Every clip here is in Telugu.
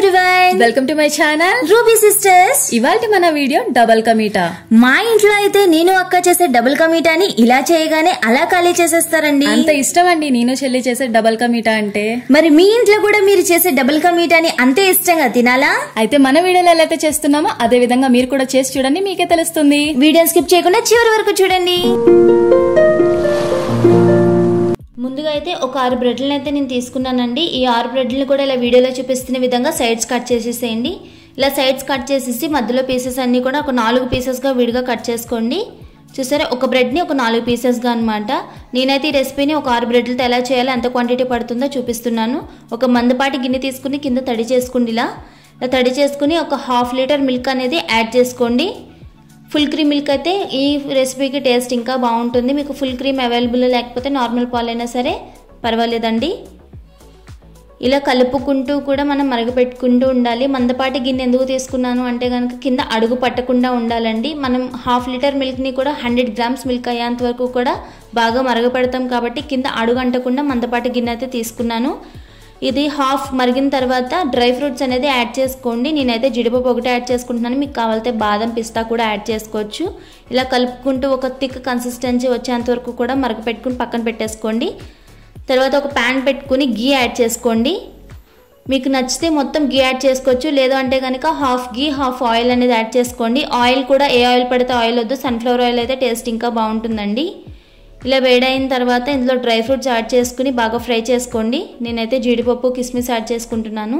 Everyone, welcome to my channel ruby sisters. ఇవాల్టి మన వీడియో డబుల్ కా మీఠా. మా ఇంట్లో అయితే నేను అక్క చేసే డబుల్ కా మీఠాని ఇలా చేయగానే అలా ఖాళీ చేసేస్తారండి. అంత ఇష్టం అండి నేను చెల్లి చేసే డబుల్ కా మీఠా అంటే. మరి మీ ఇంట్లో కూడా మీరు చేసే డబుల్ కా మీఠాని అంతే ఇష్టంగా తినాలా? అయితే మన వీడియోలో ఎలా అయితే చేస్తున్నామో అదే విధంగా మీరు కూడా చేసి చూడండి, మీకే తెలుస్తుంది. వీడియో స్కిప్ చేయకుండా చివరి వరకు చూడండి. ముందుగా అయితే ఒక 6 బ్రెడ్లను అయితే నేను తీసుకున్నానండి. ఈ 6 బ్రెడ్లను కూడా ఇలా వీడియోలో చూపిస్తున్న విధంగా సైడ్స్ కట్ చేసేసేయండి. ఇలా సైడ్స్ కట్ చేసేసి మధ్యలో పీసెస్ అన్ని కూడా ఒక 4 పీసెస్గా విడిగా కట్ చేసుకోండి. చూసారా, ఒక బ్రెడ్ని ఒక 4 పీసెస్గా అనమాట. నేనైతే ఈ రెసిపీని ఒక 6 బ్రెడ్లతో ఎలా చేయాలో ఎంత క్వాంటిటీ పడుతుందో చూపిస్తున్నాను. ఒక మందపాటి గిన్నె తీసుకుని కింద తడి చేసుకోండి. ఇలా తడి చేసుకుని ఒక 1/2 లీటర్ మిల్క్ అనేది యాడ్ చేసుకోండి. ఫుల్ క్రీమ్ మిల్క్ అయితే ఈ రెసిపీకి టేస్ట్ ఇంకా బాగుంటుంది. మీకు ఫుల్ క్రీమ్ అవైలబుల్ లేకపోతే నార్మల్ పాలైనా సరే పర్వాలేదండి. ఇలా కలుపుకుంటూ కూడా మనం మరగపెట్టుకుంటూ ఉండాలి. మందపాటి గిన్నె ఎందుకు తీసుకున్నాను అంటే కనుక కింద అడుగు పట్టకుండా ఉండాలండి. మనం 1/2 లీటర్ మిల్క్ని కూడా 100 గ్రామ్స్ మిల్క్ అయ్యేంత వరకు కూడా బాగా మరగపెడతాం కాబట్టి కింద అడుగు అంటకుండా మందపాటి గిన్నె అయితే తీసుకున్నాను. ఇది 1/2 మరిగిన తర్వాత డ్రై ఫ్రూట్స్ అనేది యాడ్ చేసుకోండి. నేనైతే జీడిపప్పు ఒకటే యాడ్ చేసుకుంటున్నాను. మీకు కావాలంటే బాదం, పిస్తా కూడా యాడ్ చేసుకోవచ్చు. ఇలా కలుపుకుంటూ ఒక థిక్ కన్సిస్టెన్సీ వచ్చేంత వరకు కూడా మరగపెట్టుకుని పక్కన పెట్టేసుకోండి. తర్వాత ఒక ప్యాన్ పెట్టుకుని గీ యాడ్ చేసుకోండి. మీకు నచ్చితే మొత్తం గీ యాడ్ చేసుకోవచ్చు, లేదు అంటే కనుక 1/2 గీ 1/2 ఆయిల్ అనేది యాడ్ చేసుకోండి. ఆయిల్ కూడా ఏ ఆయిల్ పడితే ఆయిల్ వద్దు, సన్ఫ్లవర్ ఆయిల్ అయితే టేస్ట్ ఇంకా బాగుంటుందండి. ఇలా వేడైన తర్వాత ఇందులో డ్రై ఫ్రూట్స్ యాడ్ చేసుకుని బాగా ఫ్రై చేసుకోండి. నేనైతే జీడిపప్పు, కిస్మిస్ యాడ్ చేసుకుంటున్నాను.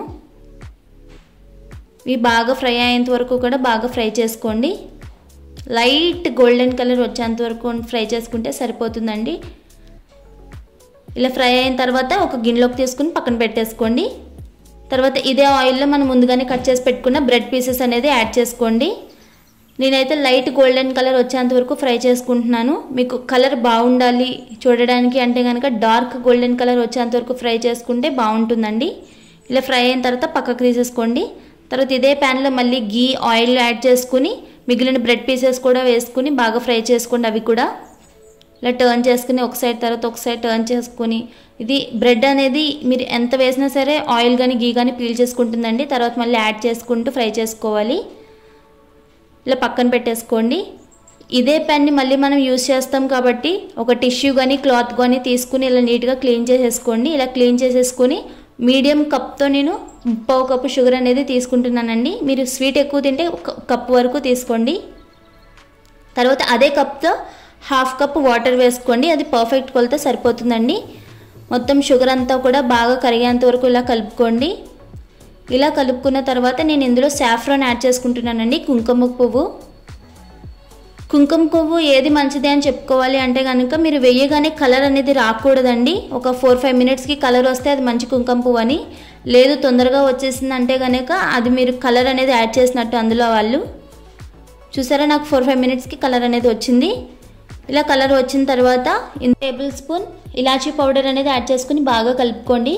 ఇవి బాగా ఫ్రై అయ్యేంత వరకు కూడా బాగా ఫ్రై చేసుకోండి. లైట్ గోల్డెన్ కలర్ వచ్చేంత వరకు ఫ్రై చేసుకుంటే సరిపోతుందండి. ఇలా ఫ్రై అయిన తర్వాత ఒక గిన్నెలోకి తీసుకుని పక్కన పెట్టేసుకోండి. తర్వాత ఇదే ఆయిల్లో మనం ముందుగానే కట్ చేసి పెట్టుకున్న బ్రెడ్ పీసెస్ అనేది యాడ్ చేసుకోండి. నేనైతే లైట్ గోల్డెన్ కలర్ వచ్చేంత వరకు ఫ్రై చేసుకుంటున్నాను. మీకు కలర్ బాగుండాలి చూడడానికి అంటే కనుక డార్క్ గోల్డెన్ కలర్ వచ్చేంత వరకు ఫ్రై చేసుకుంటే బాగుంటుందండి. ఇలా ఫ్రై అయిన తర్వాత పక్కకు తీసేసుకోండి. తర్వాత ఇదే ప్యాన్లో మళ్ళీ గీ, ఆయిల్ యాడ్ చేసుకుని మిగిలిన బ్రెడ్ పీసెస్ కూడా వేసుకుని బాగా ఫ్రై చేసుకోండి. అవి కూడా ఇలా టర్న్ చేసుకుని ఒక సైడ్ తర్వాత ఒక సైడ్ టర్న్ చేసుకుని, ఇది బ్రెడ్ అనేది మీరు ఎంత వేసినా సరే ఆయిల్ కానీ గీ కానీ పీల్ చేసుకుంటుందండి. తర్వాత మళ్ళీ యాడ్ చేసుకుంటూ ఫ్రై చేసుకోవాలి. ఇలా పక్కన పెట్టేసుకోండి. ఇదే ప్యాన్ని మళ్ళీ మనం యూజ్ చేస్తాం కాబట్టి ఒక టిష్యూ కానీ క్లాత్ కానీ తీసుకుని ఇలా నీట్గా క్లీన్ చేసేసుకోండి. ఇలా క్లీన్ చేసేసుకొని మీడియం కప్తో నేను 1/2 కప్పు షుగర్ అనేది తీసుకుంటున్నానండి. మీరు స్వీట్ ఎక్కువ తింటే 1 కప్పు వరకు తీసుకోండి. తర్వాత అదే కప్తో 1/2 కప్పు వాటర్ వేసుకోండి. అది పర్ఫెక్ట్ కొలత సరిపోతుందండి. మొత్తం షుగర్ అంతా కూడా బాగా కరిగేంత వరకు ఇలా కలుపుకోండి. ఇలా కలుపుకున్న తర్వాత నేను ఇందులో సాఫ్రాన్ యాడ్ చేసుకుంటున్నానండి. కుంకుమ పువ్వు. కుంకుమ పువ్వు ఏది మంచిది అని చెప్పుకోవాలి అంటే కనుక మీరు వేయగానే కలర్ అనేది రాకూడదండి. ఒక 4-5 మినిట్స్కి కలర్ వస్తే అది మంచి కుంకుమ పువ్వు అని. లేదు తొందరగా వచ్చేసింది అంటే కనుక అది మీరు కలర్ అనేది యాడ్ చేసినట్టు అందులో వాళ్ళు. చూసారా, నాకు 4-5 మినిట్స్కి కలర్ అనేది వచ్చింది. ఇలా కలర్ వచ్చిన తర్వాత 1 టేబుల్ స్పూన్ ఇలాచీ పౌడర్ అనేది యాడ్ చేసుకుని బాగా కలుపుకోండి.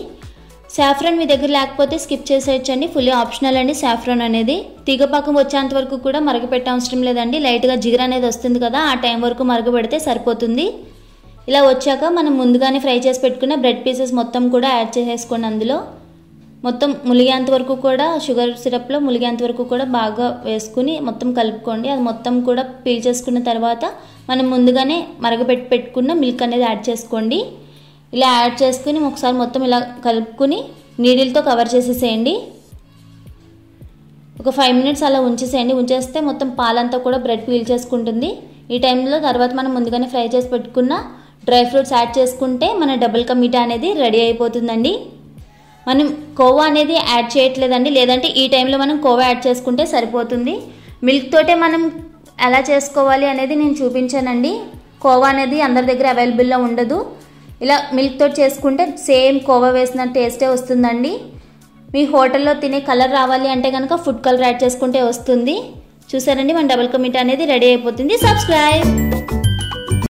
సాఫ్రాన్ మీ దగ్గర లేకపోతే స్కిప్ చేసేయచ్చండి, ఫుల్లీ ఆప్షనల్ అండి. సాఫ్రాన్ అనేది తీగపాకం వచ్చేంత వరకు కూడా మరగపెట్టే అవసరం లేదండి. లైట్గా జిగర అనేది వస్తుంది కదా, ఆ టైం వరకు మరగబెడితే సరిపోతుంది. ఇలా వచ్చాక మనం ముందుగానే ఫ్రై చేసి పెట్టుకున్న బ్రెడ్ పీసెస్ మొత్తం కూడా యాడ్ చేసేసుకోండి. అందులో మొత్తం ములిగేంత వరకు కూడా షుగర్ సిరప్లో ములిగేంత వరకు కూడా బాగా వేసుకుని మొత్తం కలుపుకోండి. అది మొత్తం కూడా పీల్ చేసుకున్న తర్వాత మనం ముందుగానే మరగపెట్టి పెట్టుకున్న మిల్క్ అనేది యాడ్ చేసుకోండి. ఇలా యాడ్ చేసుకుని ఒకసారి మొత్తం ఇలా కలుపుకుని నీడిల్తో కవర్ చేసేసేయండి. ఒక 5 మినిట్స్ అలా ఉంచేసేయండి. ఉంచేస్తే మొత్తం పాలంతా కూడా బ్రెడ్ పీల్ చేసుకుంటుంది. ఈ టైంలో తర్వాత మనం ముందుగానే ఫ్రై చేసి పెట్టుకున్న డ్రై ఫ్రూట్స్ యాడ్ చేసుకుంటే మన డబుల్ కా మీఠా అనేది రెడీ అయిపోతుందండి. మనం కోవా అనేది యాడ్ చేయట్లేదండి, లేదంటే ఈ టైంలో మనం కోవా యాడ్ చేసుకుంటే సరిపోతుంది. మిల్క్ తోటే మనం ఎలా చేసుకోవాలి అనేది నేను చూపించానండి. కోవా అనేది అందరి దగ్గర అవైలబుల్లో ఉండదు. ఇలా మిల్క్ తోటి చేసుకుంటే సేమ్ కోవా వేసిన టేస్టే వస్తుందండి. మీ హోటల్లో తినే కలర్ రావాలి అంటే కనుక ఫుడ్ కలర్ యాడ్ చేసుకుంటే వస్తుంది. చూసారండి, మన డబుల్ కా మీఠా అనేది రెడీ అయిపోతుంది. సబ్స్క్రైబ్.